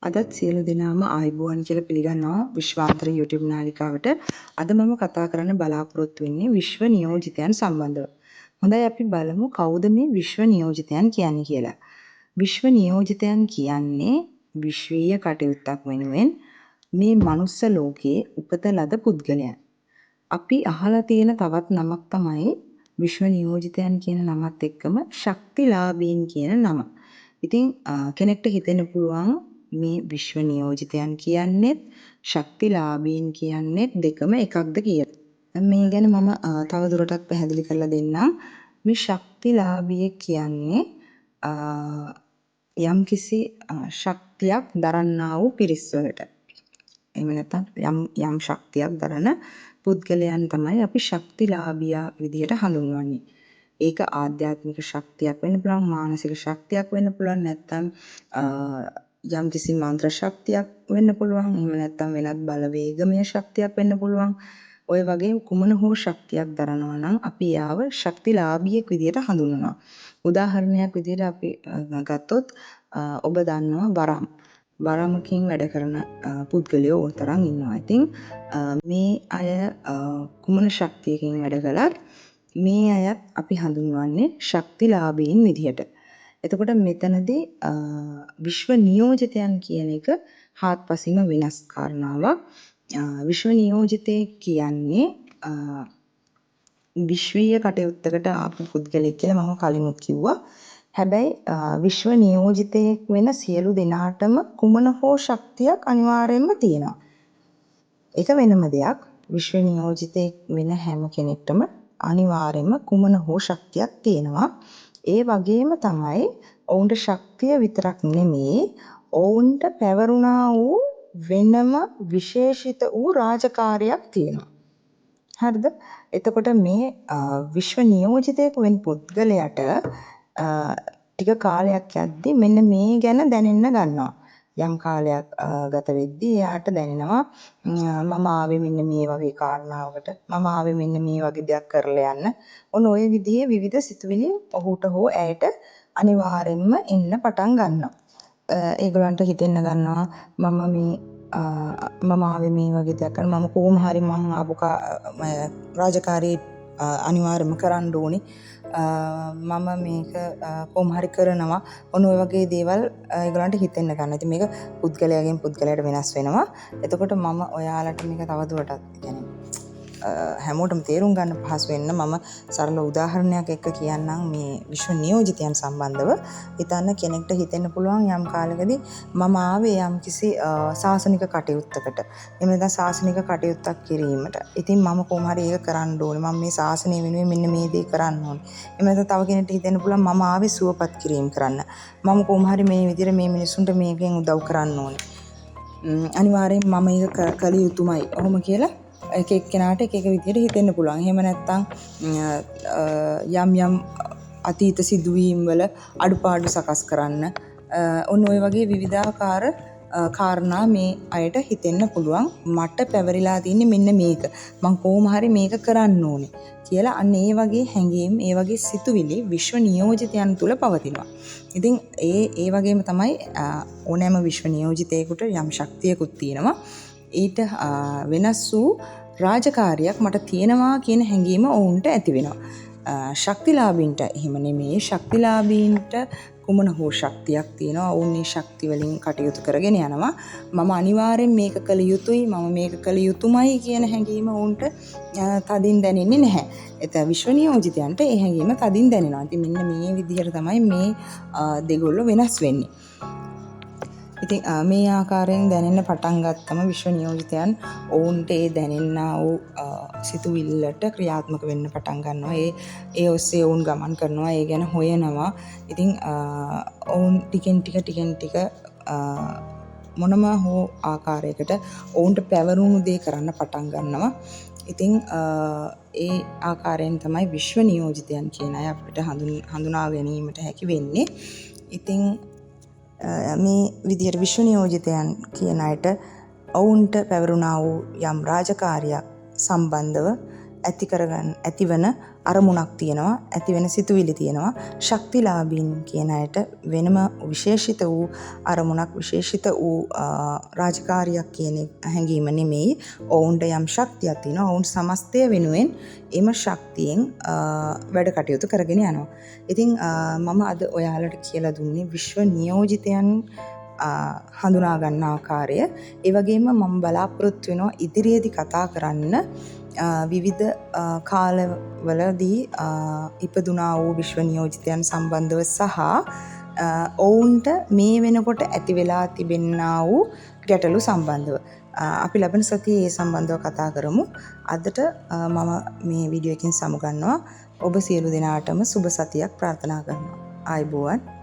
අදත් සියලු දෙනාම ආයුබෝවන් කියලා පිළිගන්නවා විශ්වාන්තර YouTube නාලිකාවට. අද මම කතා කරන්න බලාපොරොත්තු වෙන්නේ විශ්ව නියෝජිතයන් සම්බන්ධව. හොඳයි අපි බලමු කවුද මේ විශ්ව නියෝජිතයන් කියන්නේ කියලා. විශ්ව නියෝජිතයන් කියන්නේ විශ්වීය කටයුත්තක් වෙනුවෙන් මේ මනුස්ස ලෝකයේ උපත ලද පුද්ගලයන්. අපි අහලා තියෙන තවත් නමක් තමයි විශ්ව නියෝජිතයන් කියන නමත් එක්කම ශක්තිලාභීන් කියන නම. ඉතින් කෙනෙක්ට හිතෙන්න පුළුවන් මේ විශ්ව නියෝජිතයන් කියන්නේත් ශක්තිලාභීන් කියන්නේත් දෙකම එකක්ද කියලා. මේ ගැන මම තව දුරටත් පැහැදිලි කරලා දෙන්නම්. මේ ශක්තිලාභියෙක් කියන්නේ යම්කිසි ශක්තියක් දරන්නා වූ පිරිස් වලට. එහෙම නැත්නම් යම් ශක්තියක් දරන පුද්ගලයන් තමයි අපි ශක්තිලාභියා විදිහට හඳුන්වන්නේ. ඒක ආධ්‍යාත්මික ශක්තියක් වෙන්න පුළුවන්, මානසික ශක්තියක් වෙන්න පුළුවන්, නැත්නම් යම්කිසි මන්ත්‍ර ශක්තියක් වෙන්න පුළුවන්, එහෙම නැත්නම් වෙනත් බලවේගමය ශක්තියක් වෙන්න පුළුවන්. ඔය වගේ කුමන හෝ ශක්තියක් දරනවා නම් අපි යාව ශක්තිලාභියෙක් විදිහට හඳුන්වනවා. උදාහරණයක් විදිහට අපි ගත්තොත් ඔබ දන්නවා වරම්. වරමකින් වැඩ කරන පුද්ගලයෝ ඕන තරම් ඉන්නවා. ඉතින් මේ අය කුමන ශක්තියකින් වැඩ කළත් මේ අයත් අපි හඳුන්වන්නේ ශක්තිලාභීන් විදිහට. එතකොට මෙතනදී විශ්ව නියෝජිතයන් කියන එක හාත්පසින්ම වෙනස් කාරණාවක්. විශ්ව නියෝජිතයෙක් කියන්නේ විශ්වීය කටයුත්තකට ආපු පුද්ගලෙක් කියලා මම කලිනුත් කිව්වා. හැබැයි විශ්ව නියෝජිතයෙක් වෙන සියලු දෙනාටම කුමන හෝ ශක්තියක් අනිවාර්යයෙන්ම තියෙනවා. ඒක වෙනම දෙයක්. විශ්ව නියෝජිතයෙක් වෙන හැම කෙනෙක්ටම අනිවාර්යයෙන්ම කුමන හෝ ශක්තියක් තියෙනවා. ඒ වගේම තමයි ඔවුන්ට ශක්තිය විතරක් නෙමෙයි ඔවුන්ට පැවරුණා වූ වෙනම විශේෂිත වූ රාජකාරියක් තියෙනවා. හරිද? එතකොට මේ විශ්ව නියෝජිතයෙක් වෙන පුද්ගලයාට ටික කාලයක් යද්දි මෙන්න මේ ගැන දැනෙන්න ගන්නවා. යම් කාලයක් ගත වෙද්දී එයාට දැනෙනවා මම ආවේ මෙන්න මේ වගේ කාරණාවකට, මම ආවේ මෙන්න මේ වගේ දෙයක් කරලා යන්න. ඔන්න ඔය විදිහේ විවිධ සිතුවිලි ඔහුට හෝ ඇයට අනිවාර්යෙන්ම එන්න පටන් ගන්නවා. ඒගොල්ලන්ට හිතෙන්න ගන්නවා මම ආවේ මේ වගේ දෙයක් කරන්න, මම කොහොම හරි මම ආපු රාජකාරී අනිවාර්යයෙන්ම කරන්න ඕනේ. මම මේක කොහොම හරි කරනවා. ඔන්න ඔය වගේ දේවල් ඒගොල්ලන්ට හිතෙන්න ගන්නවා. ඉතින් මේක පුද්ගලයාගෙන් පුද්ගලයාට වෙනස් වෙනවා. එතකොට මම ඔයාලට මේක තවදුරටත් කියන්නේ හැමෝටම තේරුම් ගන්න පහසු වෙන්න මම සරල උදාහරණයක් එක්ක කියන්නම් මේ විශ්ව නියෝජිතයන් සම්බන්ධව. හිතන්න කෙනෙක්ට හිතෙන්න පුළුවන් යම් කාලෙකදී මම ආවේ යම්කිසි සාසනික කටයුත්තකට. එහෙම නැත්නම් සාසනික කටයුත්තක් කිරීමට. ඉතින් මම කොහොම හරි ඒක කරන්න ඕනේ. මම මේ සාසනය වෙනුවෙන් මෙන්න මේ දේ කරන්න ඕනේ. එහෙම නැත්නම් තව කෙනෙක්ට හිතෙන්න පුළුවන් මම ආවේ සුවපත් කිරීම කරන්න. මම කොහොම හරි මේ විදිහට මේ මිනිස්සුන්ට මේකෙන් උදව් කරන්න ඕනේ. අනිවාර්යෙන් මම ඒක කළ යුතුමයි. ඔහොම කියලා එක එක්කෙනාට එක එක විදිහට හිතෙන්න පුළුවන්. එහෙම නැත්නම් යම් අතීත සිදුවීම් වල අඩුපාඩු සකස් කරන්න. ඔන්න ඔය වගේ විවිධාකාර කාරණා මේ අයට හිතෙන්න පුළුවන්. මට පැවරිලා තින්නේ මෙන්න මේක. මං කොහොම හරි මේක කරන්න ඕනේ කියලා අන්න ඒ වගේ හැඟීම්, ඒ වගේ සිතුවිලි විශ්ව නියෝජිතයන් තුල පවතිනවා. ඉතින් ඒ වගේම තමයි ඕනෑම විශ්ව නියෝජිතයෙකුට යම් ශක්තියකුත් තියෙනවා. ඊට වෙනස් වූ රාජකාරියක් මට තියෙනවා කියන හැඟීම ඔවුන්ට ඇති වෙනවා. ශක්තිලාභීන්ට එහෙම නෙමෙයි. ශක්තිලාභීන්ට කුමන හෝ ශක්තියක් තියෙනවා. ඔවුන් මේ ශක්ති වලින් කටයුතු කරගෙන යනවා. මම අනිවාර්යෙන් මේක කළ යුතුයි, මම මේක කළ යුතුමයි කියන හැඟීම ඔවුන්ට තදින් දැනෙන්නේ නැහැ. ඒත් විශ්ව නියෝජිතයන්ට ඒ හැඟීම තදින් දැනෙනවා. ඉතින් මෙන්න මේ විදිහට තමයි මේ දෙගොල්ලෝ වෙනස් වෙන්නේ. ඉතින් මේ ආකාරයෙන් දැනෙන්න පටන් ගත්තම විශ්ව නියෝජිතයන් ඔවුන්ට ඒ දැනෙන්නා වූ සිතුවිල්ලට ක්‍රියාත්මක වෙන්න පටන් ගන්නවා. ඒ ඔස්සේ ඔවුන් ගමන් කරනවා. ඒ ගැන හොයනවා. ඉතින් ඔවුන් ටිකෙන් ටික මොනම හෝ ආකාරයකට ඔවුන්ට පැවරුණු දේ කරන්න පටන් ගන්නවා. ඉතින් ඒ ආකාරයෙන් තමයි විශ්ව නියෝජිතයන් කියන අය අපිට හඳුනා ගැනීමට හැකි වෙන්නේ. ඉතින් මේ විදිහට විශ්ව නියෝජිතයන් කියන අයට ඔවුන්ට පැවරුණා වූ යම් රාජකාරියක් සම්බන්ධව ඇතිවන අරමුණක් තියෙනවා, ඇතිවෙන සිතුවිලි තියෙනවා. ශක්තිලාභීන් කියන අයට වෙනම විශේෂිත වූ අරමුණක්, විශේෂිත වූ රාජකාරියක් කියන හැඟීම නෙමෙයි. ඔවුන්ට යම් ශක්තියක් තියෙනවා. ඔවුන් සමස්තය වෙනුවෙන් එම ශක්තියෙන් වැඩ කටයුතු කරගෙන යනවා. ඉතින් මම අද ඔයාලට කියලා දුන්නේ විශ්ව නියෝජිතයන් හඳුනා ගන්න ආකාරය. ඒ වගේම මම බලාපොරොත්තු වෙනවා ඉදිරියේදී කතා කරන්න විවිධ කාලවලදී ඉපදුනා වූ විශ්ව නියෝජිතයන් සම්බන්ධව සහ ඔවුන්ට මේ වෙනකොට ඇති වෙලා තිබෙනා වූ ගැටලු සම්බන්ධව අපි ලබන සතියේ ඒ සම්බන්ධව කතා කරමු. අදට මම මේ වීඩියෝ එකෙන් සමුගන්නවා. ඔබ සියලු දෙනාටම සුබ සතියක් ප්‍රාර්ථනා කරනවා. ආයුබෝවන්.